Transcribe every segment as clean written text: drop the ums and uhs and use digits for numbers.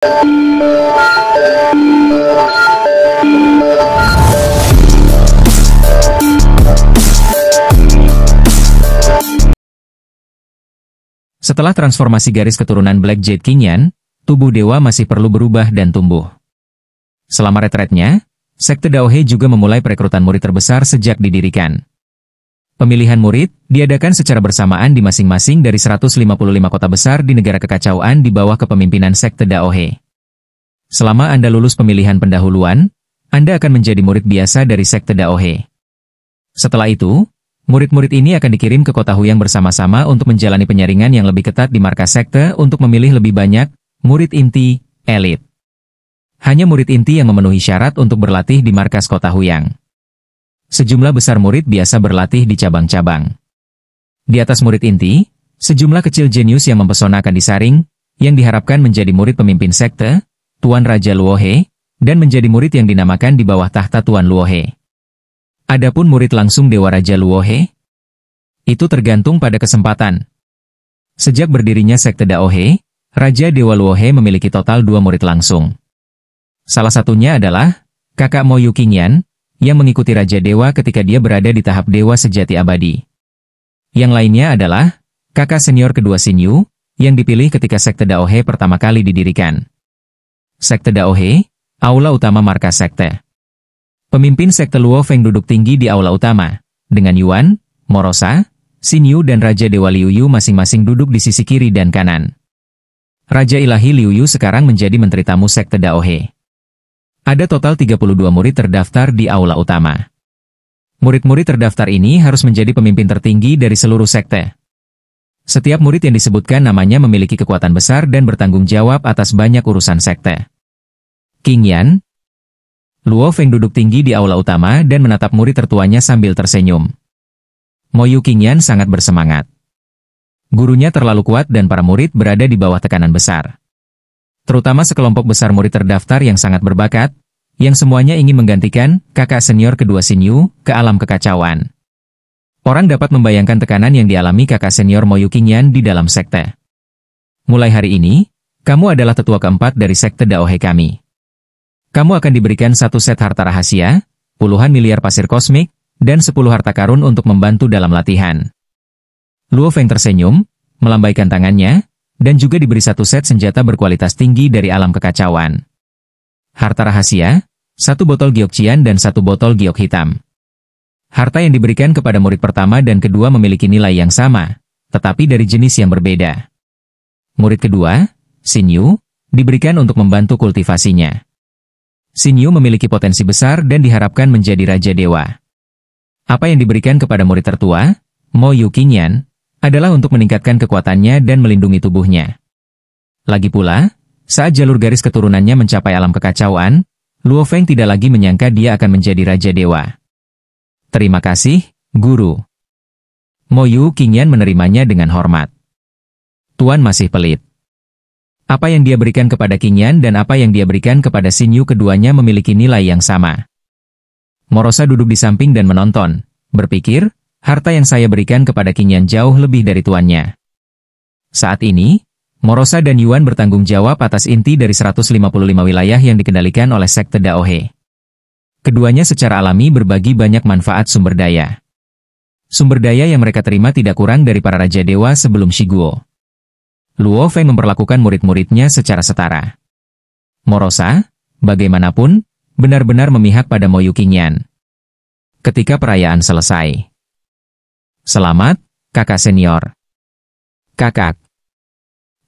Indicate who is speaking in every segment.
Speaker 1: Setelah transformasi garis keturunan Black Jade Qingyan, tubuh dewa masih perlu berubah dan tumbuh. Selama retretnya, Sekte Daohe juga memulai perekrutan murid terbesar sejak didirikan. Pemilihan murid diadakan secara bersamaan di masing-masing dari 155 kota besar di negara kekacauan di bawah kepemimpinan Sekte Daohe. Selama Anda lulus pemilihan pendahuluan, Anda akan menjadi murid biasa dari Sekte Daohe. Setelah itu, murid-murid ini akan dikirim ke kota Huyang bersama-sama untuk menjalani penyaringan yang lebih ketat di markas sekte untuk memilih lebih banyak murid inti, elit. Hanya murid inti yang memenuhi syarat untuk berlatih di markas kota Huyang. Sejumlah besar murid biasa berlatih di cabang-cabang. Di atas murid inti, sejumlah kecil jenius yang mempesona akan disaring, yang diharapkan menjadi murid pemimpin sekte, Tuan Raja Luohe, dan menjadi murid yang dinamakan di bawah tahta Tuan Luohe. Adapun murid langsung Dewa Raja Luohe, itu tergantung pada kesempatan. Sejak berdirinya Sekte Daohe, Raja Dewa Luohe memiliki total 2 murid langsung. Salah satunya adalah kakak Mo Yu Qingyan, yang mengikuti Raja Dewa ketika dia berada di tahap Dewa Sejati Abadi. Yang lainnya adalah kakak senior kedua Xin Yu, yang dipilih ketika Sekte Daohe pertama kali didirikan. Sekte Daohe, Aula Utama Markas Sekte. Pemimpin Sekte Luo Feng duduk tinggi di aula utama, dengan Yuan, Morosa, Xin Yu dan Raja Dewa Liu Yu masing-masing duduk di sisi kiri dan kanan. Raja Ilahi Liu Yu sekarang menjadi menteri tamu Sekte Daohe. Ada total 32 murid terdaftar di aula utama. Murid-murid terdaftar ini harus menjadi pemimpin tertinggi dari seluruh sekte. Setiap murid yang disebutkan namanya memiliki kekuatan besar dan bertanggung jawab atas banyak urusan sekte. Qingyan, Luo Feng duduk tinggi di aula utama dan menatap murid tertuanya sambil tersenyum. Mo Yu Qingyan sangat bersemangat. Gurunya terlalu kuat dan para murid berada di bawah tekanan besar. Terutama sekelompok besar murid terdaftar yang sangat berbakat, yang semuanya ingin menggantikan kakak senior kedua Xin Yu ke alam kekacauan. Orang dapat membayangkan tekanan yang dialami kakak senior Mo Yu Qingyan di dalam sekte. Mulai hari ini, kamu adalah tetua keempat dari Sekte Daohe kami. Kamu akan diberikan 1 set harta rahasia, puluhan miliar pasir kosmik, dan 10 harta karun untuk membantu dalam latihan. Luo Feng tersenyum, melambaikan tangannya, dan juga diberi 1 set senjata berkualitas tinggi dari alam kekacauan. Harta rahasia, 1 botol giok cian dan 1 botol giok hitam. Harta yang diberikan kepada murid pertama dan kedua memiliki nilai yang sama, tetapi dari jenis yang berbeda. Murid kedua, Xin Yu, diberikan untuk membantu kultivasinya. Xin Yu memiliki potensi besar dan diharapkan menjadi Raja Dewa. Apa yang diberikan kepada murid tertua, Mo Yu Qingyan, adalah untuk meningkatkan kekuatannya dan melindungi tubuhnya. Lagi pula, saat jalur garis keturunannya mencapai alam kekacauan, Luo Feng tidak lagi menyangka dia akan menjadi Raja Dewa. Terima kasih, Guru. Mo Yu Qingyan menerimanya dengan hormat. Tuan masih pelit. Apa yang dia berikan kepada Qingyan dan apa yang dia berikan kepada Xin Yu keduanya memiliki nilai yang sama. Morosa duduk di samping dan menonton, berpikir, harta yang saya berikan kepada Qingyan jauh lebih dari tuannya. Saat ini, Morosa dan Yuan bertanggung jawab atas inti dari 155 wilayah yang dikendalikan oleh Sekte Daohe. Keduanya secara alami berbagi banyak manfaat sumber daya. Sumber daya yang mereka terima tidak kurang dari para Raja Dewa sebelum Shiguo. Luo Feng memperlakukan murid-muridnya secara setara. Morosa, bagaimanapun, benar-benar memihak pada Mo Yu Qingyan. Ketika perayaan selesai. Selamat, kakak senior. Kakak.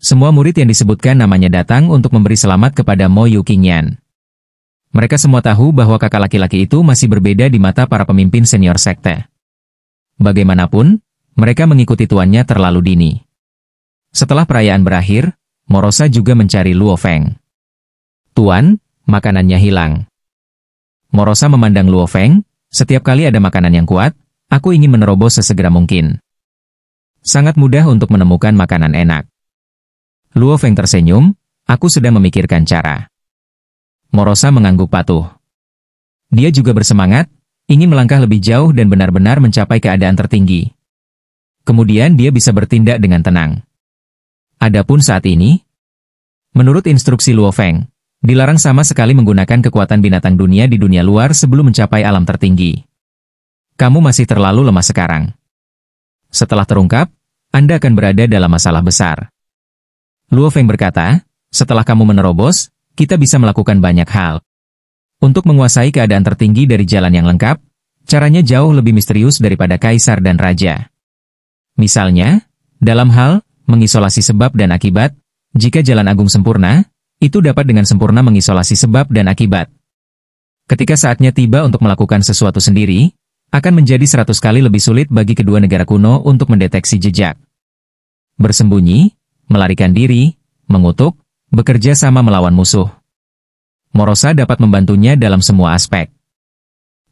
Speaker 1: Semua murid yang disebutkan namanya datang untuk memberi selamat kepada Mo Yu Qingyan. Mereka semua tahu bahwa kakak laki-laki itu masih berbeda di mata para pemimpin senior sekte. Bagaimanapun, mereka mengikuti tuannya terlalu dini. Setelah perayaan berakhir, Morosa juga mencari Luo Feng. Tuan, makanannya hilang. Morosa memandang Luo Feng, setiap kali ada makanan yang kuat, aku ingin menerobos sesegera mungkin. Sangat mudah untuk menemukan makanan enak. Luo Feng tersenyum, aku sedang memikirkan cara. Morosa mengangguk patuh. Dia juga bersemangat, ingin melangkah lebih jauh dan benar-benar mencapai keadaan tertinggi. Kemudian dia bisa bertindak dengan tenang. Adapun saat ini, Menurut instruksi Luo Feng, dilarang sama sekali menggunakan kekuatan binatang dunia di dunia luar sebelum mencapai alam tertinggi. Kamu masih terlalu lemah sekarang. Setelah terungkap, Anda akan berada dalam masalah besar. Luo Feng berkata, setelah kamu menerobos, kita bisa melakukan banyak hal. Untuk menguasai keadaan tertinggi dari jalan yang lengkap, caranya jauh lebih misterius daripada kaisar dan raja. Misalnya, dalam hal mengisolasi sebab dan akibat, jika jalan agung sempurna, itu dapat dengan sempurna mengisolasi sebab dan akibat. Ketika saatnya tiba untuk melakukan sesuatu sendiri, akan menjadi 100 kali lebih sulit bagi kedua negara kuno untuk mendeteksi jejak. Bersembunyi, melarikan diri, mengutuk, bekerja sama melawan musuh. Morosa dapat membantunya dalam semua aspek.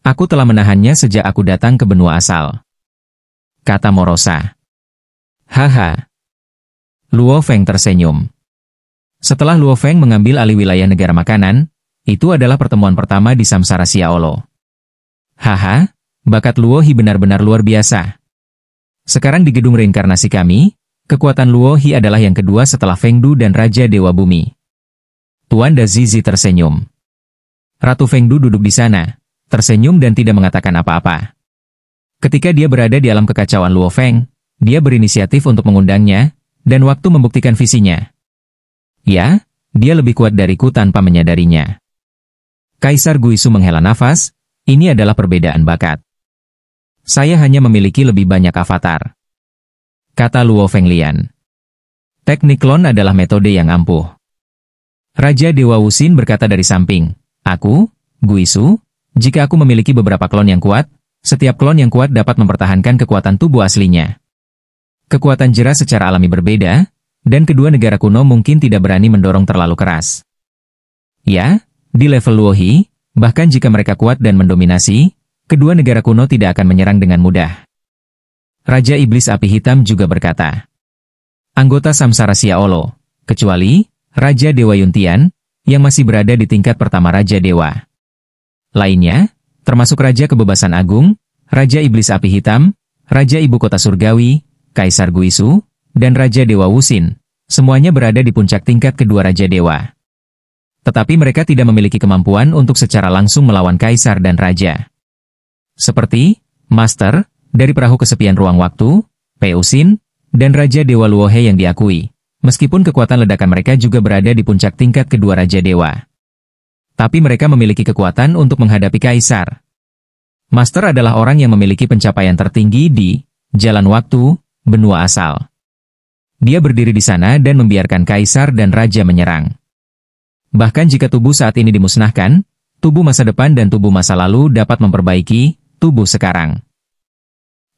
Speaker 1: Aku telah menahannya sejak aku datang ke benua asal, kata Morosa. Haha. Luo Feng tersenyum. Setelah Luo Feng mengambil alih wilayah negara makanan, itu adalah pertemuan pertama di Samsara Xiaolo. Haha, bakat Luo Hi benar-benar luar biasa. Sekarang di gedung reinkarnasi kami, kekuatan Luo Hi adalah yang kedua setelah Feng Du dan Raja Dewa Bumi. Tuan Da Zizi tersenyum. Ratu Feng Du duduk di sana, tersenyum dan tidak mengatakan apa-apa. Ketika dia berada di alam kekacauan Luo Feng, dia berinisiatif untuk mengundangnya, dan waktu membuktikan visinya. Ya, dia lebih kuat dariku tanpa menyadarinya. Kaisar Guisu menghela nafas, ini adalah perbedaan bakat. Saya hanya memiliki lebih banyak avatar, kata Luo Feng Lian. Teknik klon adalah metode yang ampuh. Raja Dewa Wuxin berkata dari samping, aku, Guisu, jika aku memiliki beberapa klon yang kuat, setiap klon yang kuat dapat mempertahankan kekuatan tubuh aslinya. Kekuatan Jera secara alami berbeda, dan kedua negara kuno mungkin tidak berani mendorong terlalu keras. Ya, di level Luo Hi, bahkan jika mereka kuat dan mendominasi, kedua negara kuno tidak akan menyerang dengan mudah. Raja Iblis Api Hitam juga berkata, anggota Samsara Xiaolo, kecuali Raja Dewa Yuntian, yang masih berada di tingkat pertama Raja Dewa. Lainnya, termasuk Raja Kebebasan Agung, Raja Iblis Api Hitam, Raja Ibu Kota Surgawi, Kaisar Guisu, dan Raja Dewa Wuxin, semuanya berada di puncak tingkat kedua Raja Dewa. Tetapi mereka tidak memiliki kemampuan untuk secara langsung melawan Kaisar dan Raja. Seperti, Master, dari Perahu Kesepian Ruang Waktu, Peusin, dan Raja Dewa Luohe yang diakui, meskipun kekuatan ledakan mereka juga berada di puncak tingkat kedua Raja Dewa. Tapi mereka memiliki kekuatan untuk menghadapi Kaisar. Master adalah orang yang memiliki pencapaian tertinggi di Jalan Waktu, benua asal. Dia berdiri di sana dan membiarkan Kaisar dan Raja menyerang. Bahkan jika tubuh saat ini dimusnahkan, tubuh masa depan dan tubuh masa lalu dapat memperbaiki tubuh sekarang.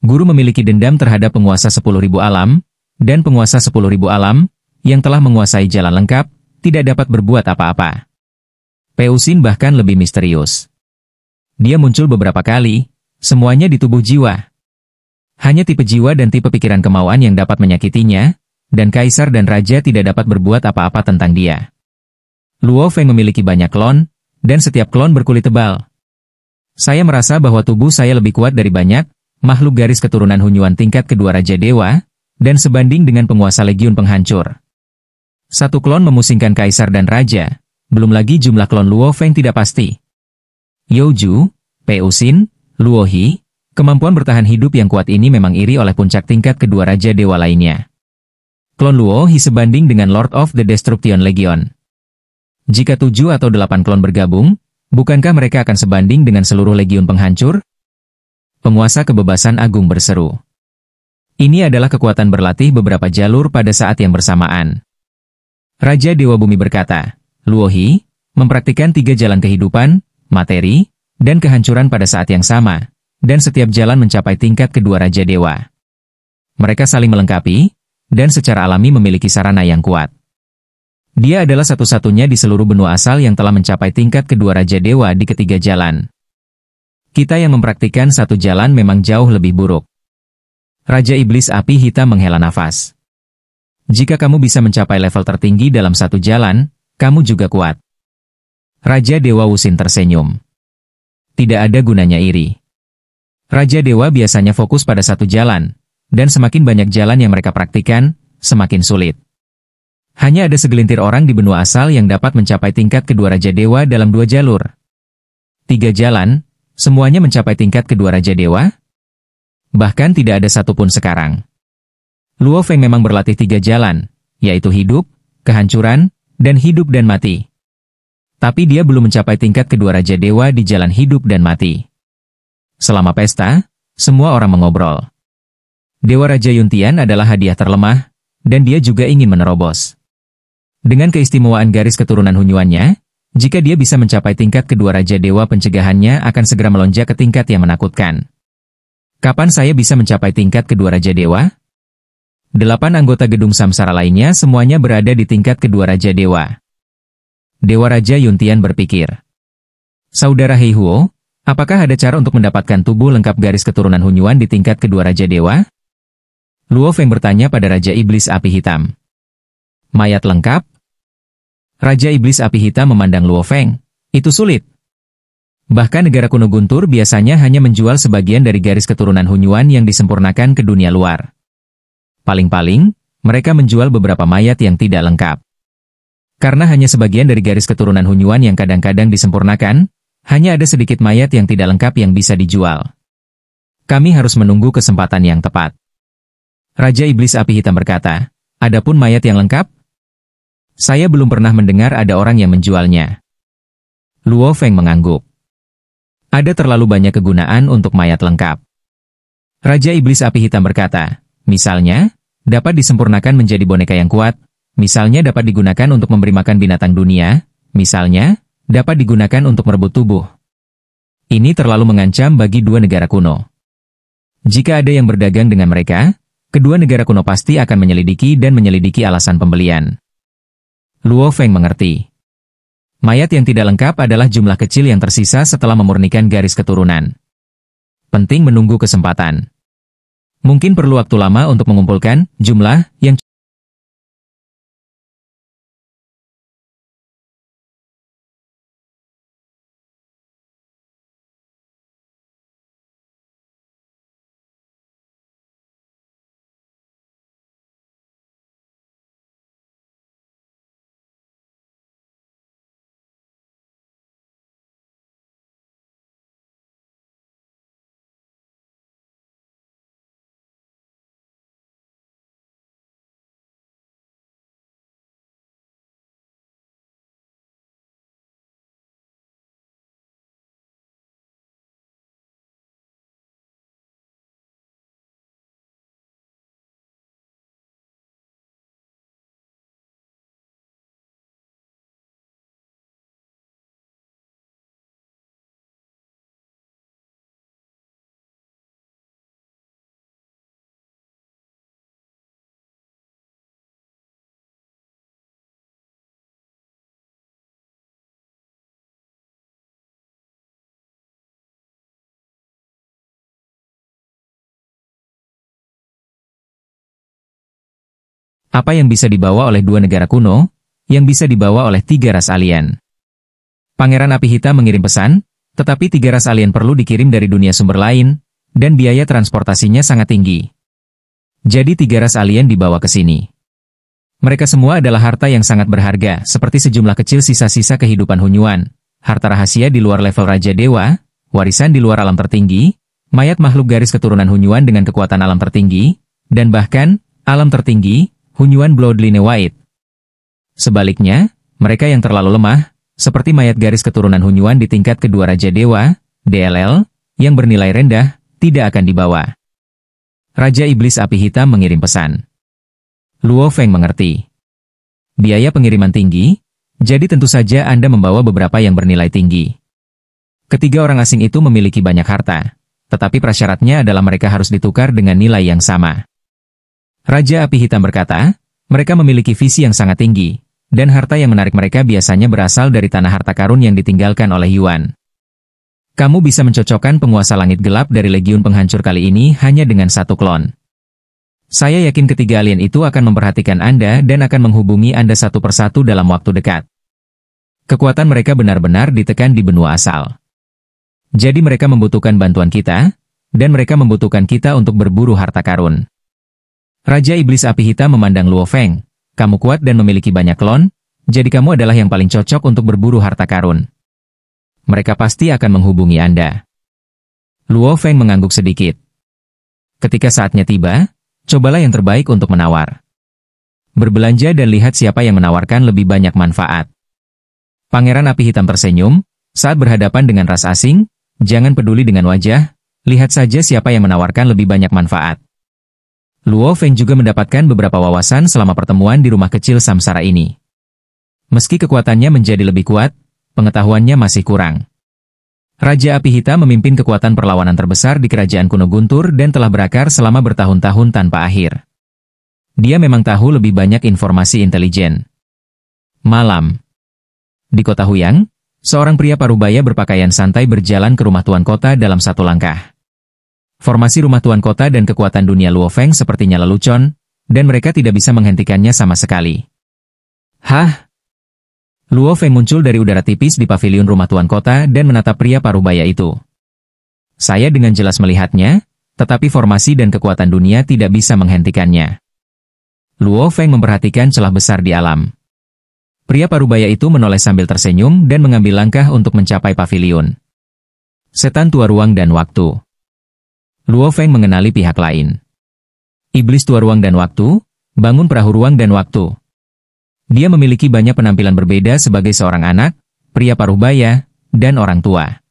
Speaker 1: Guru memiliki dendam terhadap penguasa 10.000 alam, dan penguasa 10.000 alam, yang telah menguasai jalan lengkap, tidak dapat berbuat apa-apa. Peusin bahkan lebih misterius. Dia muncul beberapa kali, semuanya di tubuh jiwa. Hanya tipe jiwa dan tipe pikiran kemauan yang dapat menyakitinya, dan Kaisar dan Raja tidak dapat berbuat apa-apa tentang dia. Luo Feng memiliki banyak klon, dan setiap klon berkulit tebal. Saya merasa bahwa tubuh saya lebih kuat dari banyak makhluk garis keturunan Hunyuan tingkat kedua Raja Dewa, dan sebanding dengan penguasa Legiun Penghancur. Satu klon memusingkan Kaisar dan Raja, belum lagi jumlah klon Luo Feng tidak pasti. Youju, Peusin, Luo Hi, kemampuan bertahan hidup yang kuat ini memang iri oleh puncak tingkat kedua Raja Dewa lainnya. Klon Luo Hi sebanding dengan Lord of the Destruction Legion. Jika 7 atau 8 klon bergabung, bukankah mereka akan sebanding dengan seluruh Legiun Penghancur? Penguasa Kebebasan Agung berseru. Ini adalah kekuatan berlatih beberapa jalur pada saat yang bersamaan. Raja Dewa Bumi berkata, Luo Hi, mempraktikkan 3 jalan kehidupan, materi, dan kehancuran pada saat yang sama, dan setiap jalan mencapai tingkat kedua Raja Dewa. Mereka saling melengkapi, dan secara alami memiliki sarana yang kuat. Dia adalah satu-satunya di seluruh benua asal yang telah mencapai tingkat kedua Raja Dewa di ketiga jalan. Kita yang mempraktikkan satu jalan memang jauh lebih buruk. Raja Iblis Api Hitam menghela nafas. Jika kamu bisa mencapai level tertinggi dalam satu jalan, kamu juga kuat. Raja Dewa Wuxin tersenyum. Tidak ada gunanya iri. Raja Dewa biasanya fokus pada satu jalan, dan semakin banyak jalan yang mereka praktikkan, semakin sulit. Hanya ada segelintir orang di benua asal yang dapat mencapai tingkat kedua Raja Dewa dalam 2 jalur. 3 jalan, semuanya mencapai tingkat kedua Raja Dewa? Bahkan tidak ada satupun sekarang. Luo Feng memang berlatih 3 jalan, yaitu hidup, kehancuran, dan hidup dan mati. Tapi dia belum mencapai tingkat kedua Raja Dewa di jalan hidup dan mati. Selama pesta, semua orang mengobrol. Dewa Raja Yuntian adalah hadiah terlemah, dan dia juga ingin menerobos. Dengan keistimewaan garis keturunan Hunyuannya, jika dia bisa mencapai tingkat kedua Raja Dewa, pencegahannya akan segera melonjak ke tingkat yang menakutkan. Kapan saya bisa mencapai tingkat kedua Raja Dewa? 8 anggota gedung samsara lainnya semuanya berada di tingkat kedua Raja Dewa. Dewa Raja Yuntian berpikir. Saudara Heihuo, apakah ada cara untuk mendapatkan tubuh lengkap garis keturunan Hunyuan di tingkat kedua Raja Dewa? Luo Feng bertanya pada Raja Iblis Api Hitam. Mayat lengkap? Raja Iblis Api Hitam memandang Luo Feng. Itu sulit. Bahkan negara kuno Guntur biasanya hanya menjual sebagian dari garis keturunan Hunyuan yang disempurnakan ke dunia luar. Paling-paling, mereka menjual beberapa mayat yang tidak lengkap. Karena hanya sebagian dari garis keturunan Hunyuan yang kadang-kadang disempurnakan, hanya ada sedikit mayat yang tidak lengkap yang bisa dijual. Kami harus menunggu kesempatan yang tepat. Raja Iblis Api Hitam berkata, adapun mayat yang lengkap? Saya belum pernah mendengar ada orang yang menjualnya. Luo Feng mengangguk. Ada terlalu banyak kegunaan untuk mayat lengkap. Raja Iblis Api Hitam berkata, misalnya, dapat disempurnakan menjadi boneka yang kuat, misalnya dapat digunakan untuk memberi makan binatang dunia, misalnya, dapat digunakan untuk merebut tubuh. Ini terlalu mengancam bagi 2 negara kuno. Jika ada yang berdagang dengan mereka, kedua negara kuno pasti akan menyelidiki dan menyelidiki alasan pembelian. Luo Feng mengerti. Mayat yang tidak lengkap adalah jumlah kecil yang tersisa setelah memurnikan garis keturunan. Penting menunggu kesempatan. Mungkin perlu waktu lama untuk mengumpulkan jumlah yang apa yang bisa dibawa oleh 2 negara kuno, yang bisa dibawa oleh 3 ras alien. Pangeran Api Hitam mengirim pesan, tetapi 3 ras alien perlu dikirim dari dunia sumber lain, dan biaya transportasinya sangat tinggi. Jadi 3 ras alien dibawa ke sini. Mereka semua adalah harta yang sangat berharga, seperti sejumlah kecil sisa-sisa kehidupan Hunyuan, harta rahasia di luar level Raja Dewa, warisan di luar alam tertinggi, mayat makhluk garis keturunan Hunyuan dengan kekuatan alam tertinggi, dan bahkan, alam tertinggi, Hunyuan Bloodline White. Sebaliknya, mereka yang terlalu lemah, seperti mayat garis keturunan Hunyuan di tingkat kedua Raja Dewa, DLL, yang bernilai rendah, tidak akan dibawa. Raja Iblis Api Hitam mengirim pesan. Luo Feng mengerti. Biaya pengiriman tinggi, jadi tentu saja Anda membawa beberapa yang bernilai tinggi. Ketiga orang asing itu memiliki banyak harta, tetapi prasyaratnya adalah mereka harus ditukar dengan nilai yang sama. Raja Api Hitam berkata, mereka memiliki visi yang sangat tinggi, dan harta yang menarik mereka biasanya berasal dari tanah harta karun yang ditinggalkan oleh Yuan. Kamu bisa mencocokkan penguasa langit gelap dari Legiun Penghancur kali ini hanya dengan 1 klon. Saya yakin ketiga alien itu akan memperhatikan Anda dan akan menghubungi Anda satu persatu dalam waktu dekat. Kekuatan mereka benar-benar ditekan di benua asal. Jadi mereka membutuhkan bantuan kita, dan mereka membutuhkan kita untuk berburu harta karun. Raja Iblis Api Hitam memandang Luo Feng, Kamu kuat dan memiliki banyak klon, jadi kamu adalah yang paling cocok untuk berburu harta karun. Mereka pasti akan menghubungi Anda. Luo Feng mengangguk sedikit. Ketika saatnya tiba, cobalah yang terbaik untuk menawar. Berbelanja dan lihat siapa yang menawarkan lebih banyak manfaat. Pangeran Api Hitam tersenyum, saat berhadapan dengan ras asing, jangan peduli dengan wajah, lihat saja siapa yang menawarkan lebih banyak manfaat. Luo Feng juga mendapatkan beberapa wawasan selama pertemuan di rumah kecil samsara ini. Meski kekuatannya menjadi lebih kuat, pengetahuannya masih kurang. Raja Api Hitam memimpin kekuatan perlawanan terbesar di kerajaan kuno Guntur dan telah berakar selama bertahun-tahun tanpa akhir. Dia memang tahu lebih banyak informasi intelijen. Malam. Di kota Huyang, seorang pria parubaya berpakaian santai berjalan ke rumah tuan kota dalam satu langkah. Formasi rumah tuan kota dan kekuatan dunia Luo Feng sepertinya lelucon, dan mereka tidak bisa menghentikannya sama sekali. Hah? Luo Feng muncul dari udara tipis di pavilion rumah tuan kota dan menatap pria parubaya itu. Saya dengan jelas melihatnya, tetapi formasi dan kekuatan dunia tidak bisa menghentikannya. Luo Feng memperhatikan celah besar di alam. Pria parubaya itu menoleh sambil tersenyum dan mengambil langkah untuk mencapai pavilion. Setan tua ruang dan waktu. Luo Feng mengenali pihak lain. Iblis tua ruang dan waktu, bangun perahu ruang dan waktu. Dia memiliki banyak penampilan berbeda sebagai seorang anak, pria parubaya, dan orang tua.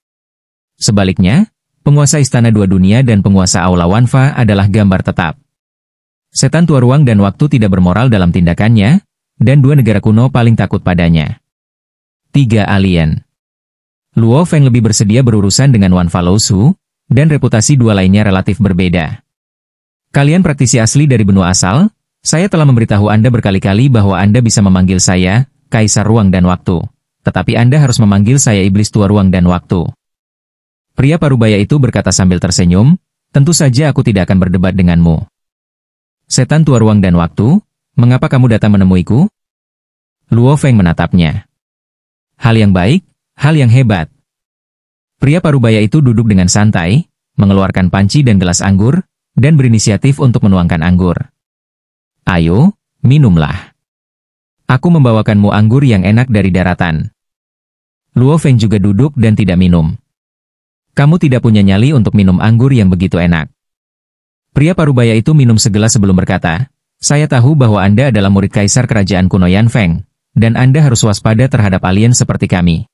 Speaker 1: Sebaliknya, penguasa istana dua dunia dan penguasa aula Wanfa adalah gambar tetap. Setan tua ruang dan waktu tidak bermoral dalam tindakannya, dan dua negara kuno paling takut padanya. 3 alien. Luo Feng lebih bersedia berurusan dengan Wanfa Lo Su, dan reputasi dua lainnya relatif berbeda. Kalian praktisi asli dari benua asal, saya telah memberitahu Anda berkali-kali bahwa Anda bisa memanggil saya, Kaisar Ruang dan Waktu. Tetapi Anda harus memanggil saya Iblis Tua Ruang dan Waktu. Pria parubaya itu berkata sambil tersenyum, tentu saja aku tidak akan berdebat denganmu. Setan Tua Ruang dan Waktu, mengapa kamu datang menemuiku? Luo Feng menatapnya. Hal yang baik, hal yang hebat. Pria parubaya itu duduk dengan santai, mengeluarkan panci dan gelas anggur, dan berinisiatif untuk menuangkan anggur. Ayo, minumlah. Aku membawakanmu anggur yang enak dari daratan. Luo Feng juga duduk dan tidak minum. Kamu tidak punya nyali untuk minum anggur yang begitu enak. Pria parubaya itu minum segelas sebelum berkata, saya tahu bahwa Anda adalah murid kaisar kerajaan kuno Yan Feng, dan Anda harus waspada terhadap alien seperti kami.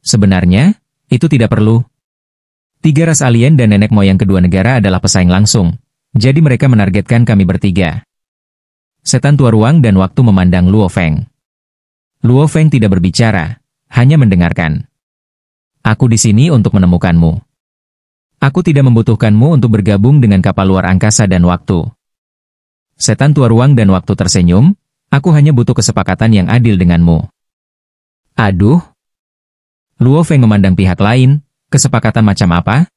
Speaker 1: Sebenarnya, itu tidak perlu. 3 ras alien dan nenek moyang kedua negara adalah pesaing langsung, jadi mereka menargetkan kami bertiga. Setan tua ruang dan waktu memandang Luo Feng. Luo Feng tidak berbicara, hanya mendengarkan. Aku di sini untuk menemukanmu. Aku tidak membutuhkanmu untuk bergabung dengan kapal luar angkasa dan waktu. Setan tua ruang dan waktu tersenyum, aku hanya butuh kesepakatan yang adil denganmu. Aduh. Luo Feng memandang pihak lain, kesepakatan macam apa?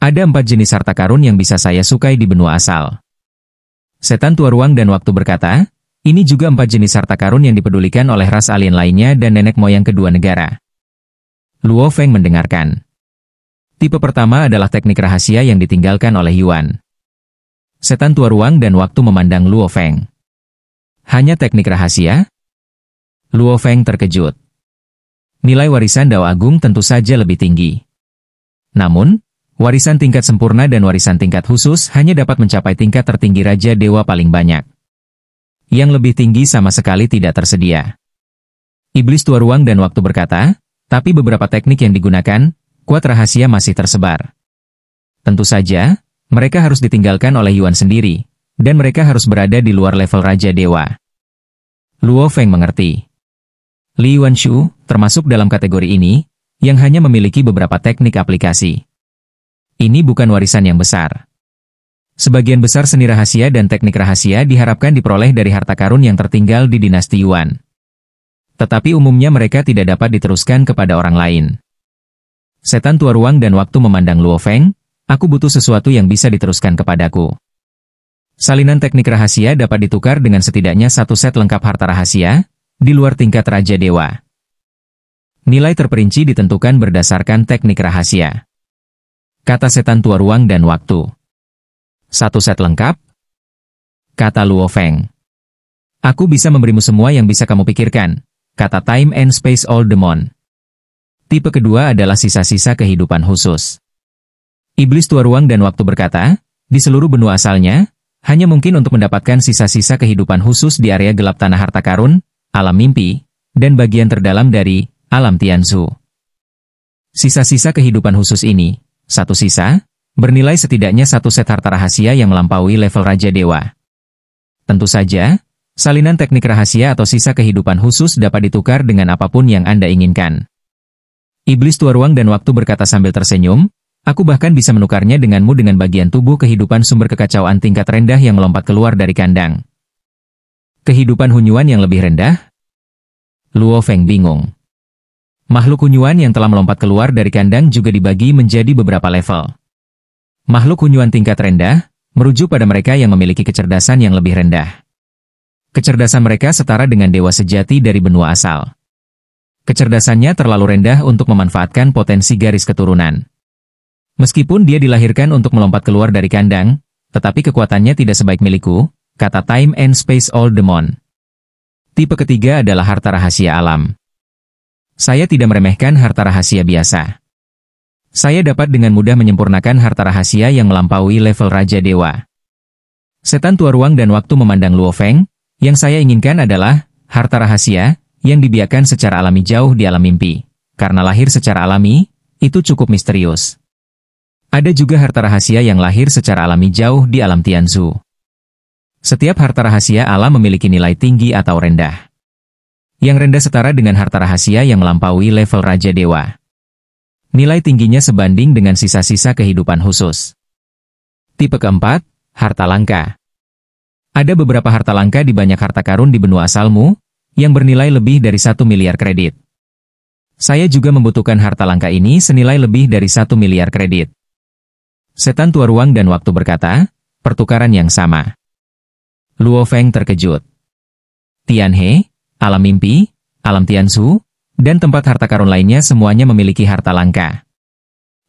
Speaker 1: Ada 4 jenis harta karun yang bisa saya sukai di benua asal. Setan tua ruang dan waktu berkata, ini juga 4 jenis harta karun yang dipedulikan oleh ras alien lainnya dan nenek moyang kedua negara. Luo Feng mendengarkan. Tipe pertama adalah teknik rahasia yang ditinggalkan oleh Yuan. Setan tua ruang dan waktu memandang Luo Feng. Hanya teknik rahasia? Luo Feng terkejut. Nilai warisan Dao Agung tentu saja lebih tinggi. Namun, warisan tingkat sempurna dan warisan tingkat khusus hanya dapat mencapai tingkat tertinggi Raja Dewa paling banyak. Yang lebih tinggi sama sekali tidak tersedia. Iblis tua ruang dan waktu berkata, tapi beberapa teknik yang digunakan, kuat rahasia masih tersebar. Tentu saja, mereka harus ditinggalkan oleh Yuan sendiri, dan mereka harus berada di luar level Raja Dewa. Luo Feng mengerti. Li Yuanshu termasuk dalam kategori ini, yang hanya memiliki beberapa teknik aplikasi. Ini bukan warisan yang besar. Sebagian besar seni rahasia dan teknik rahasia diharapkan diperoleh dari harta karun yang tertinggal di dinasti Yuan. Tetapi umumnya mereka tidak dapat diteruskan kepada orang lain. Setan tua ruang dan waktu memandang Luo Feng, aku butuh sesuatu yang bisa diteruskan kepadaku. Salinan teknik rahasia dapat ditukar dengan setidaknya 1 set lengkap harta rahasia, di luar tingkat Raja Dewa. Nilai terperinci ditentukan berdasarkan teknik rahasia. Kata setan tua ruang dan waktu. 1 set lengkap? Kata Luo Feng. Aku bisa memberimu semua yang bisa kamu pikirkan, kata Time and Space Old Demon. Tipe kedua adalah sisa-sisa kehidupan khusus. Iblis tua ruang dan waktu berkata, di seluruh benua asalnya, hanya mungkin untuk mendapatkan sisa-sisa kehidupan khusus di area gelap tanah harta karun, alam mimpi, dan bagian terdalam dari alam Tianzu. Sisa-sisa kehidupan khusus ini, satu sisa, bernilai setidaknya satu set harta rahasia yang melampaui level Raja Dewa. Tentu saja, salinan teknik rahasia atau sisa kehidupan khusus dapat ditukar dengan apapun yang Anda inginkan. Iblis tua ruang dan waktu berkata sambil tersenyum, aku bahkan bisa menukarnya denganmu dengan bagian tubuh kehidupan sumber kekacauan tingkat rendah yang melompat keluar dari kandang. Kehidupan Hunyuan yang lebih rendah? Luo Feng bingung. Makhluk Hunyuan yang telah melompat keluar dari kandang juga dibagi menjadi beberapa level. Makhluk Hunyuan tingkat rendah, merujuk pada mereka yang memiliki kecerdasan yang lebih rendah. Kecerdasan mereka setara dengan dewa sejati dari benua asal. Kecerdasannya terlalu rendah untuk memanfaatkan potensi garis keturunan. Meskipun dia dilahirkan untuk melompat keluar dari kandang, tetapi kekuatannya tidak sebaik milikku, kata Time and Space Old Demon. Tipe ketiga adalah harta rahasia alam. Saya tidak meremehkan harta rahasia biasa. Saya dapat dengan mudah menyempurnakan harta rahasia yang melampaui level Raja Dewa. Setan tua ruang dan waktu memandang Luo Feng, yang saya inginkan adalah harta rahasia yang dibiarkan secara alami jauh di alam mimpi. Karena lahir secara alami, itu cukup misterius. Ada juga harta rahasia yang lahir secara alami jauh di alam Tianzu. Setiap harta rahasia alam memiliki nilai tinggi atau rendah. Yang rendah setara dengan harta rahasia yang melampaui level Raja Dewa. Nilai tingginya sebanding dengan sisa-sisa kehidupan khusus. Tipe keempat, harta langka. Ada beberapa harta langka di banyak harta karun di benua asalmu, yang bernilai lebih dari 1 miliar kredit. Saya juga membutuhkan harta langka ini senilai lebih dari 1 miliar kredit. Setan tua ruang dan waktu berkata, pertukaran yang sama. Luo Feng terkejut. Tianhe, alam mimpi, alam Tianzu, dan tempat harta karun lainnya semuanya memiliki harta langka.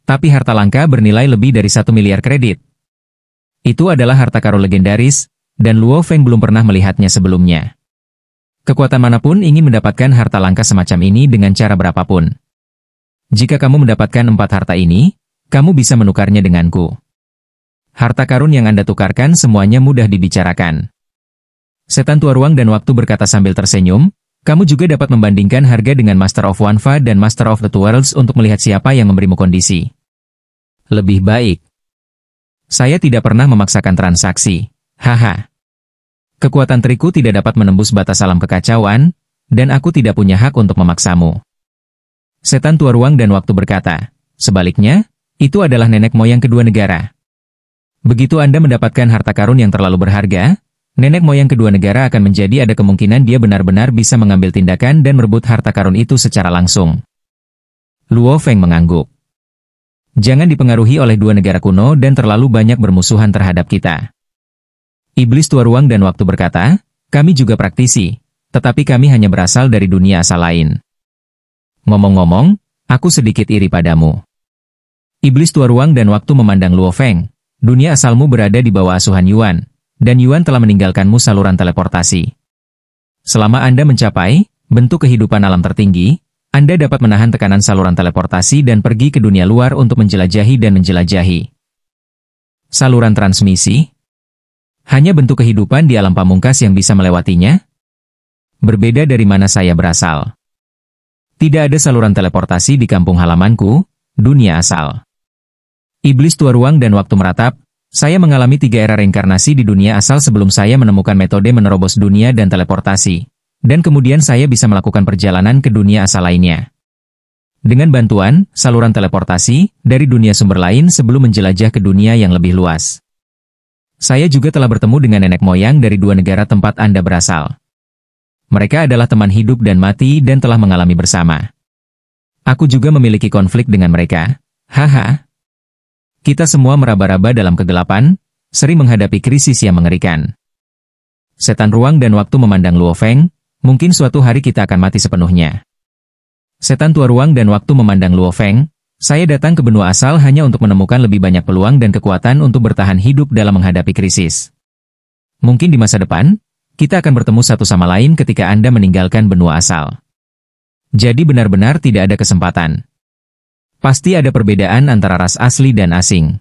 Speaker 1: Tapi harta langka bernilai lebih dari 1 miliar kredit. Itu adalah harta karun legendaris, dan Luo Feng belum pernah melihatnya sebelumnya. Kekuatan manapun ingin mendapatkan harta langka semacam ini dengan cara berapapun. Jika kamu mendapatkan 4 harta ini, kamu bisa menukarnya denganku. Harta karun yang Anda tukarkan semuanya mudah dibicarakan. Setan tua ruang dan waktu berkata sambil tersenyum, kamu juga dapat membandingkan harga dengan Master of Wanfa dan Master of the Two Worlds untuk melihat siapa yang memberimu kondisi lebih baik. Saya tidak pernah memaksakan transaksi. Haha. Kekuatan triku tidak dapat menembus batas alam kekacauan, dan aku tidak punya hak untuk memaksamu. Setan tua ruang dan waktu berkata, sebaliknya, itu adalah nenek moyang kedua negara. Begitu Anda mendapatkan harta karun yang terlalu berharga, nenek moyang kedua negara akan menjadi ada kemungkinan dia benar-benar bisa mengambil tindakan dan merebut harta karun itu secara langsung. Luo Feng mengangguk. Jangan dipengaruhi oleh dua negara kuno dan terlalu banyak bermusuhan terhadap kita. Iblis tua ruang dan waktu berkata, kami juga praktisi, tetapi kami hanya berasal dari dunia asal lain. Ngomong-ngomong, aku sedikit iri padamu. Iblis tua ruang dan waktu memandang Luo Feng, dunia asalmu berada di bawah asuhan Yuan, dan Yuan telah meninggalkanmu saluran teleportasi. Selama Anda mencapai bentuk kehidupan alam tertinggi, Anda dapat menahan tekanan saluran teleportasi dan pergi ke dunia luar untuk menjelajahi dan menjelajahi. Saluran transmisi? Hanya bentuk kehidupan di alam pamungkas yang bisa melewatinya? Berbeda dari mana saya berasal. Tidak ada saluran teleportasi di kampung halamanku, dunia asal. Iblis tua ruang dan waktu meratap, saya mengalami 3 era reinkarnasi di dunia asal sebelum saya menemukan metode menerobos dunia dan teleportasi. Dan kemudian saya bisa melakukan perjalanan ke dunia asal lainnya. Dengan bantuan saluran teleportasi dari dunia sumber lain sebelum menjelajah ke dunia yang lebih luas. Saya juga telah bertemu dengan nenek moyang dari 2 negara tempat Anda berasal. Mereka adalah teman hidup dan mati dan telah mengalami bersama. Aku juga memiliki konflik dengan mereka. Haha. Kita semua meraba-raba dalam kegelapan, sering menghadapi krisis yang mengerikan. Setan ruang dan waktu memandang Luo Feng, mungkin suatu hari kita akan mati sepenuhnya. Setan tua ruang dan waktu memandang Luo Feng, saya datang ke benua asal hanya untuk menemukan lebih banyak peluang dan kekuatan untuk bertahan hidup dalam menghadapi krisis. Mungkin di masa depan, kita akan bertemu satu sama lain ketika Anda meninggalkan benua asal. Jadi benar-benar tidak ada kesempatan. Pasti ada perbedaan antara ras asli dan asing.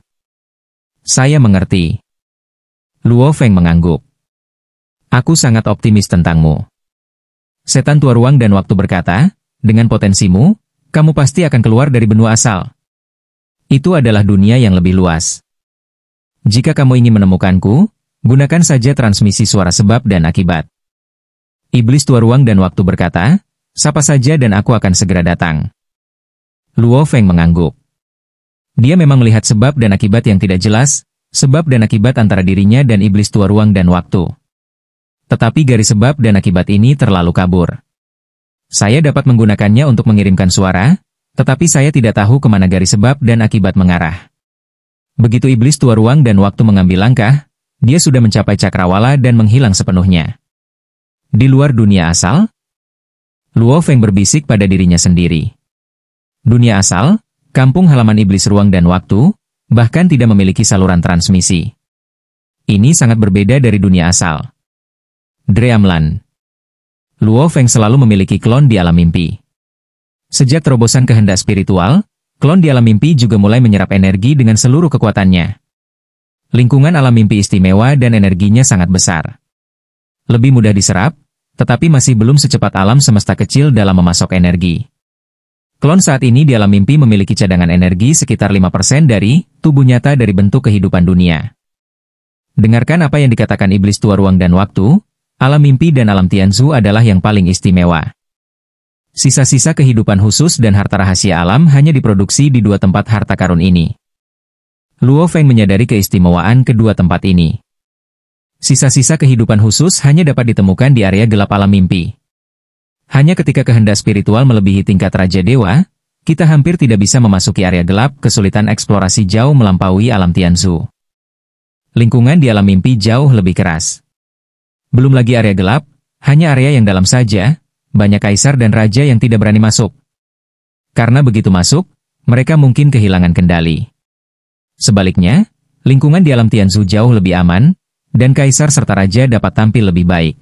Speaker 1: Saya mengerti. Luo Feng mengangguk. Aku sangat optimis tentangmu. Setan tua ruang dan waktu berkata, dengan potensimu, kamu pasti akan keluar dari benua asal. Itu adalah dunia yang lebih luas. Jika kamu ingin menemukanku, gunakan saja transmisi suara sebab dan akibat. Iblis tua ruang dan waktu berkata, sapa saja dan aku akan segera datang. Luo Feng mengangguk. Dia memang melihat sebab dan akibat yang tidak jelas, sebab dan akibat antara dirinya dan iblis tua ruang dan waktu. Tetapi garis sebab dan akibat ini terlalu kabur. Saya dapat menggunakannya untuk mengirimkan suara, tetapi saya tidak tahu kemana garis sebab dan akibat mengarah. Begitu iblis tua ruang dan waktu mengambil langkah, dia sudah mencapai cakrawala dan menghilang sepenuhnya. Di luar dunia asal, Luo Feng berbisik pada dirinya sendiri. Dunia asal, kampung halaman iblis ruang dan waktu, bahkan tidak memiliki saluran transmisi. Ini sangat berbeda dari dunia asal. Dreamland. Luo Feng selalu memiliki klon di alam mimpi. Sejak terobosan kehendak spiritual, klon di alam mimpi juga mulai menyerap energi dengan seluruh kekuatannya. Lingkungan alam mimpi istimewa dan energinya sangat besar. Lebih mudah diserap, tetapi masih belum secepat alam semesta kecil dalam memasok energi. Klon saat ini di alam mimpi memiliki cadangan energi sekitar 5% dari tubuh nyata dari bentuk kehidupan dunia. Dengarkan apa yang dikatakan iblis tua ruang dan waktu, alam mimpi dan alam Tianzu adalah yang paling istimewa. Sisa-sisa kehidupan khusus dan harta rahasia alam hanya diproduksi di dua tempat harta karun ini. Luo Feng menyadari keistimewaan kedua tempat ini. Sisa-sisa kehidupan khusus hanya dapat ditemukan di area gelap alam mimpi. Hanya ketika kehendak spiritual melebihi tingkat Raja Dewa, kita hampir tidak bisa memasuki area gelap, kesulitan eksplorasi jauh melampaui alam Tianzu. Lingkungan di alam mimpi jauh lebih keras. Belum lagi area gelap, hanya area yang dalam saja, banyak kaisar dan raja yang tidak berani masuk. Karena begitu masuk, mereka mungkin kehilangan kendali. Sebaliknya, lingkungan di alam Tianzu jauh lebih aman, dan kaisar serta raja dapat tampil lebih baik.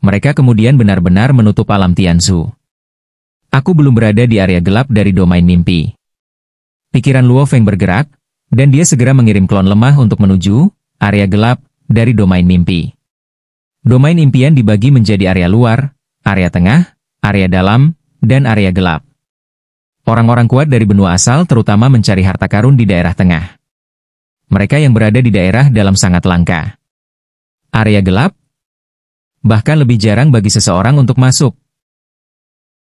Speaker 1: Mereka kemudian benar-benar menutup alam Tianzu. Aku belum berada di area gelap dari domain mimpi. Pikiran Luo Feng bergerak, dan dia segera mengirim klon lemah untuk menuju area gelap dari domain mimpi. Domain impian dibagi menjadi area luar, area tengah, area dalam, dan area gelap. Orang-orang kuat dari benua asal terutama mencari harta karun di daerah tengah. Mereka yang berada di daerah dalam sangat langka. Area gelap, bahkan lebih jarang bagi seseorang untuk masuk.